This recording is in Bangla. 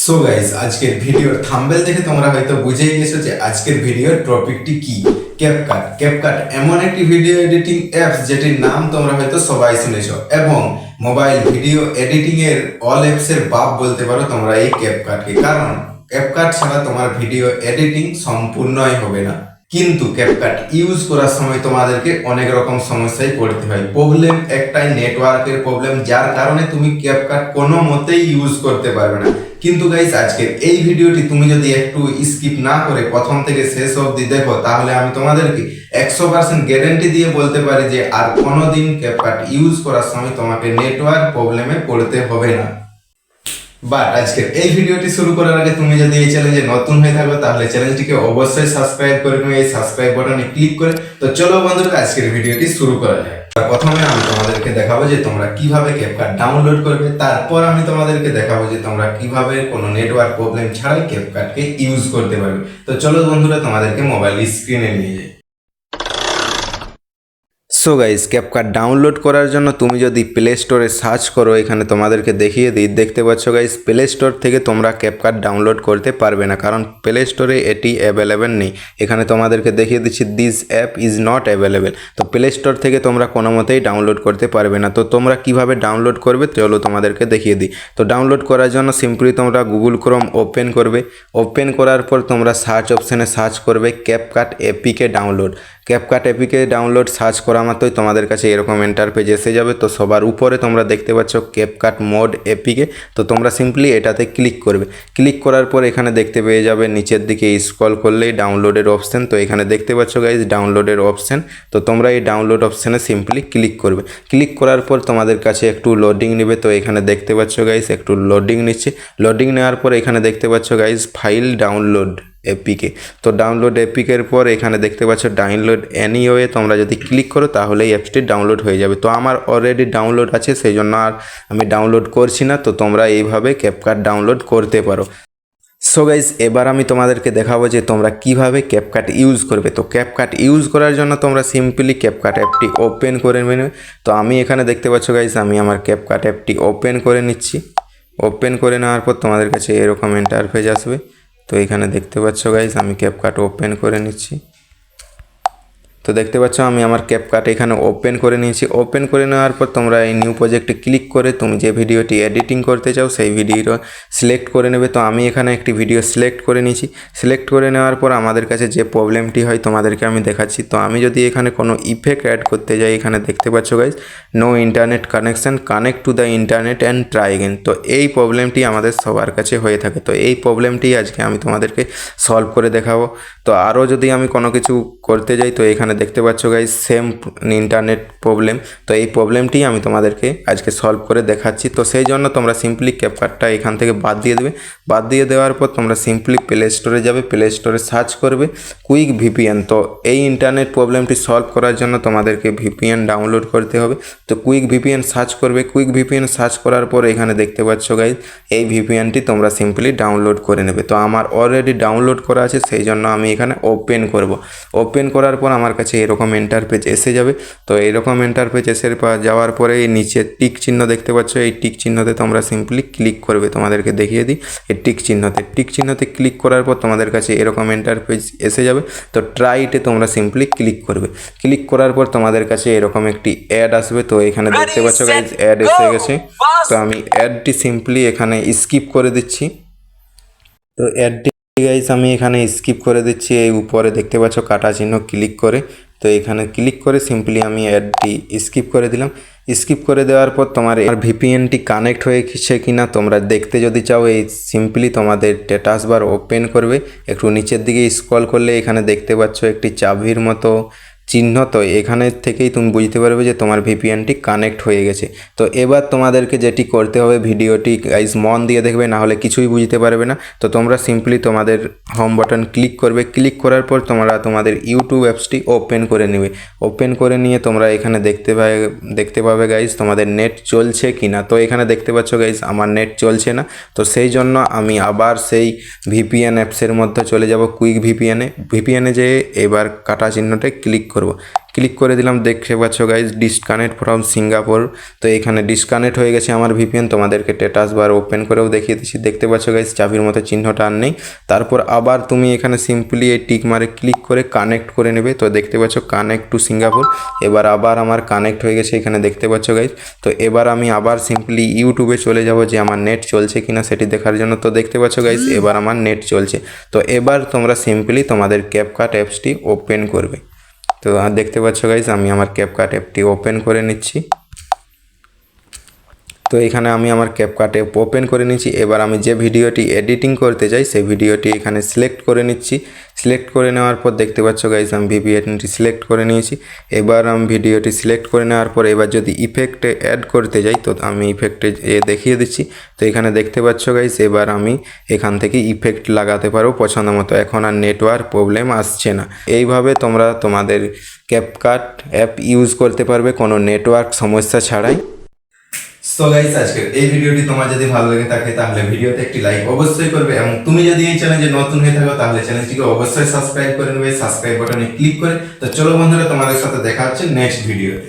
সো গাইস, আজকের ভিডিওর থাম্বনেল দেখে তোমরা হয়তো বুঝেই গেছো যে আজকের ভিডিওর টপিকটি কি। ক্যাপকাট এমন একটি ভিডিও এডিটিং অ্যাপস যেটির নাম তোমরা হয়তো সবাই শুনেছো এবং মোবাইল ভিডিও এডিটিং এর অল অ্যাপস এর বাপ বলতে পারো তোমরা এই ক্যাপকাটকে। কারণ ক্যাপকাট ছাড়া তোমার ভিডিও এডিটিং সম্পূর্ণই হবে না। কিন্তু ক্যাপকাট ইউজ করার সময় তোমাদেরকে অনেক রকম সমস্যায় পড়তে হয়। প্রবলেম একটাই, নেটওয়ার্কের প্রবলেম, যার কারণে তুমি ক্যাপকাট কোনো মতেই ইউজ করতে পারবে না। কিন্তু গাইস, আজকের এই ভিডিওটি তুমি যদি একটু স্কিপ না করে প্রথম থেকে শেষ অবধি দেখো, তাহলে আমি তোমাদেরকে 100% গ্যারান্টি দিয়ে বলতে পারি যে আর কোনোদিন ক্যাপকাট ইউজ করার সময় তোমাকে নেটওয়ার্ক প্রবলেমে পড়তে হবে না। বাট আজকের এই ভিডিওটি শুরু করার আগে তুমি যদি এই চ্যানেলে নতুন হয়ে থাকো, তাহলে চ্যানেলটিকে অবশ্যই সাবস্ক্রাইব করে নিও এই সাবস্ক্রাইব বাটনে ক্লিক করে। তো চলো বন্ধুরা, আজকের ভিডিওটি শুরু করা যায়। প্রথমে আমি তোমাদেরকে দেখাবো যে তোমরা কিভাবে ক্যাপকাট ডাউনলোড করবে, তারপর আমি তোমাদেরকে দেখাবো যে তোমরা কিভাবে কোনো নেটওয়ার্ক প্রবলেম ছাড়াই ক্যাপকাটকে ইউজ করতে পারবে। তো চলো বন্ধুরা, তোমাদেরকে মোবাইল স্ক্রিনে নিয়ে যাই। সো গাইস, ক্যাপকাট ডাউনলোড করার জন্য তুমি যদি প্লে স্টোরে সার্চ করো, এখানে তোমাদেরকে দেখিয়ে দিই। দেখতে পাচ্ছ গাইস, প্লে স্টোর থেকে তোমরা ক্যাপকাট ডাউনলোড করতে পারবে না, কারণ প্লে স্টোরে এটি অ্যাভেলেবেল নেই। এখানে তোমাদেরকে দেখিয়ে দিচ্ছি, this app is not available. তো প্লে স্টোর থেকে তোমরা কোনো মতেই ডাউনলোড করতে পারবে না। তো তোমরা কিভাবে ডাউনলোড করবে চলো তোমাদেরকে দেখিয়ে দিই। তো ডাউনলোড করার জন্য সিম্পলি তোমরা গুগল ক্রোম ওপেন করবে। ওপেন করার পর তোমরা সার্চ অপশানে সার্চ করবে CapCut APK download. CapCut APK download search করা মাত্রই তোমাদের কাছে এরকম ইন্টারফেস এসে যাবে। তো সবার উপরে তোমরা দেখতে পাচ্ছ ক্যাপকাট মোড এপিকে। তো তোমরা সিম্পলি এটাতে ক্লিক করবে। ক্লিক করার পর এখানে দেখতে পেয়ে যাবে নিচের দিকে স্ক্রল করলেই ডাউনলোডের অপশান। তো এখানে দেখতে পাচ্ছ গাইজ ডাউনলোডের অপশান। তো তোমরা এই ডাউনলোড অপশানে সিম্পলি ক্লিক করবে। ক্লিক করার পর তোমাদের কাছে একটু লোডিং নেবে। তো এখানে দেখতে পাচ্ছ গাইজ একটু লোডিং নিচ্ছে। লোডিং নেওয়ার পর এখানে দেখতে পাচ্ছ গাইজ ফাইল ডাউনলোড এপিকে। তো ডাউনলোড এপিকের পর এখানে দেখতে পাচ্ছ ডাউনলোড এনিওয়ে। তোমরা যদি ক্লিক করো তাহলে এই অ্যাপসটি ডাউনলোড হয়ে যাবে। তো আমার অলরেডি ডাউনলোড আছে, সেই জন্য আর আমি ডাউনলোড করছি না। তো তোমরা এইভাবে ক্যাপকাট ডাউনলোড করতে পারো। সো গাইজ, এবার আমি তোমাদেরকে দেখাবো যে তোমরা কিভাবে ক্যাপকাট ইউজ করবে। তো ক্যাপকাট ইউজ করার জন্য তোমরা সিম্পলি ক্যাপকাট অ্যাপটি ওপেন করে নেবে। তো আমি এখানে দেখতে পাচ্ছ গাইজ, আমি আমার ক্যাপকাট অ্যাপটি ওপেন করে নিচ্ছি। ওপেন করে নেওয়ার পর তোমাদের কাছে এরকম ইন্টারফেস আসবে। তো এখানে দেখতে পাচ্ছ গাইজ, আমি ক্যাপকাট ওপেন করে নিচ্ছি। তো দেখতে পাচ্ছ আমি আমার ক্যাপকাট এখানে ওপেন করে নিয়েছি। ওপেন করে নেওয়ার পর তোমরা এই নিউ প্রজেক্টে ক্লিক করে তুমি যে ভিডিওটি এডিটিং করতে চাও সেই ভিডিওটা সিলেক্ট করে নেবে। তো আমি এখানে একটি ভিডিও সিলেক্ট করে নিয়েছি। সিলেক্ট করে নেওয়ার পর আমাদের কাছে যে প্রবলেমটি হয় তোমাদেরকে আমি দেখাচ্ছি। তো আমি যদি এখানে কোনো ইফেক্ট অ্যাড করতে যাই, এখানে দেখতে পাচ্ছ guys no internet connection, connect to the internet and try again. তো এই প্রবলেমটি আমাদের সবার কাছে হয়ে থাকে। তো এই প্রবলেমটি আজকে আমি তোমাদেরকে সলভ করে দেখাবো। তো আরও যদি আমি কোনো কিছু করতে যাই, তো এখানে দেখতে পাচ্ছ গাইজ সেম ইন্টারনেট প্রবলেম। তো এই প্রবলেমটি আমি তোমাদেরকে আজকে সলভ করে দেখাচ্ছি। তো সেই জন্য তোমরা সিম্পলি ক্যাপকাটটা এখান থেকে বাদ দিয়ে দেবে। বাদ দিয়ে দেওয়ার পর তোমরা সিম্পলি প্লে স্টোরে যাবে। প্লে স্টোরে সার্চ করবে কুইক ভিপিএন। তো এই ইন্টারনেট প্রবলেমটি সলভ করার জন্য তোমাদেরকে ভিপিএন ডাউনলোড করতে হবে। তো কুইক ভিপিএন সার্চ করবে। কুইক ভিপিএন সার্চ করার পর এখানে দেখতে পাচ্ছ গাইজ এই ভিপিএনটি তোমরা সিম্পলি ডাউনলোড করে নেবে। তো আমার অলরেডি ডাউনলোড করা আছে, সেই জন্য আমি এখানে ওপেন করব। ওপেন করার পর আমার কাছে এরকম ইন্টারফেস এসে যাবে। তো এরকম ইন্টারফেস এসে যাওয়ার পরে এই নিচে টিক চিহ্ন দেখতে পাচ্ছ, এই টিক চিহ্নতে তোমরা সিম্পলি ক্লিক করবে। তোমাদেরকে দেখিয়ে দিই এই টিক চিহ্নতে ক্লিক করার পর তোমাদের কাছে এরকম ইন্টারফেস এসে যাবে। তো ট্রাইতে তোমরা সিম্পলি ক্লিক করবে। ক্লিক করার পর তোমাদের কাছে এরকম একটি অ্যাড আসবে। তো এখানে দেখতে পাচ্ছ গাইজ অ্যাড এসে গেছে। তো আমি অ্যাডটি সিম্পলি এখানে স্কিপ করে দিচ্ছি। তো অ্যাডটি গাইজ আমি এখানে স্কিপ করে দিচ্ছি। এই উপরে দেখতে পাচ্ছ কাটা চিহ্ন, ক্লিক করে। তো এখানে ক্লিক করে সিম্পলি আমি অ্যাডটি স্কিপ করে দিলাম। স্কিপ করে দেওয়ার পর তোমার ভিপিএনটি কানেক্ট হয়েছে কিনা তোমরা দেখতে যদি চাও, এই সিম্পলি তোমাদের স্ট্যাটাস বার ওপেন করবে। একটু নিচের দিকে স্ক্রল করলে এখানে দেখতে পাচ্ছ একটি চাবির মতো চিহ্ন। তো এখানে থেকেই তুমি বুঝতে পারবে যে তোমার ভিপিএনটি কানেক্ট হয়ে গেছে। তো এবার তোমাদেরকে যেটি করতে হবে, ভিডিওটি গাইজ মন দিয়ে দেখবে, না হলে কিছুই বুঝতে পারবে না। তো তোমরা সিম্পলি তোমাদের হোম বাটন ক্লিক করবে। ক্লিক করার পর তোমরা তোমাদের ইউটিউব অ্যাপসটি ওপেন করে নেবে। ওপেন করে নিয়ে তোমরা এখানে দেখতে পাবে গাইজ তোমাদের নেট চলছে কি না। তো এখানে দেখতে পাচ্ছ গাইজ আমার নেট চলছে না। তো সেই জন্য আমি আবার সেই ভিপিএন অ্যাপসের মধ্যে চলে যাব, কুইক ভিপিএনে যেয়ে এবার কাটা চিহ্নটা ক্লিক করব। ক্লিক করে দিলাম, দেখতে পাচ্ছ গাইজ ডিসকানেক্ট ফ্রম সিঙ্গাপুর। তো এখানে ডিসকানেক্ট হয়ে গেছে আমার ভিপিএন। তোমাদেরকে স্ট্যাটাস বার ওপেন করেও দেখিয়ে দিচ্ছি, দেখতে পাচ্ছ গাইজ চাবির মতো চিহ্নটা আর নেই। তারপর আবার তুমি এখানে সিম্পলি এই টিক মারে ক্লিক করে কানেক্ট করে নেবে। তো দেখতে পাচ্ছ কানেক্ট টু সিঙ্গাপুর। এবার আবার আমার কানেক্ট হয়ে গেছে এখানে দেখতে পাচ্ছ গাইজ। তো এবার আমি আবার সিম্পলি ইউটিউবে চলে যাব যে আমার নেট চলছে কিনা সেটি দেখার জন্য। তো দেখতে পাচ্ছ গাইজ এবার আমার নেট চলছে। তো এবার তোমরা সিম্পলি তোমাদের ক্যাপকাট অ্যাপসটি ওপেন করবে। তো দেখতে পাচ্ছ গাইজ আমি আমার ক্যাপকাট অ্যাপটি ওপেন করে নিচ্ছি। তো এখানে আমি আমার ক্যাপকাট অ্যাপ ওপেন করে নিচ্ছি। এবার আমি যে ভিডিওটি এডিটিং করতে চাই সেই ভিডিওটি এখানে সিলেক্ট করে নিচ্ছি। সিলেক্ট করে নেওয়ার পর দেখতে পাচ্ছ গাইজ আমি ভিডিওটি সিলেক্ট করে নিয়েছি। এবার আমি ভিডিওটি সিলেক্ট করে নেওয়ার পর এবার যদি ইফেক্টে অ্যাড করতে যাই তো আমি ইফেক্টে দেখিয়ে দিচ্ছি। তো এখানে দেখতে পাচ্ছ গাইজ এবার আমি এখান থেকে ইফেক্ট লাগাতে পারবো পছন্দ মতো। এখন আর নেটওয়ার্ক প্রবলেম আসছে না। এইভাবে তোমরা তোমাদের ক্যাপকাট অ্যাপ ইউজ করতে পারবে কোনো নেটওয়ার্ক সমস্যা ছাড়াই। সো গাইস আজকের এই ভিডিওটি তোমার যদি ভালো লেগে থাকে তাহলে ভিডিওতে একটি লাইক অবশ্যই করবে, এবং তুমি যদি এই চ্যানেলে নতুন হয়ে থাকো তাহলে চ্যানেলটিকে অবশ্যই সাবস্ক্রাইব করে নেবে সাবস্ক্রাইব বাটনে ক্লিক করে। তো চলো বন্ধুরা, তোমাদের সাথে দেখা হচ্ছে নেক্সট ভিডিওতে।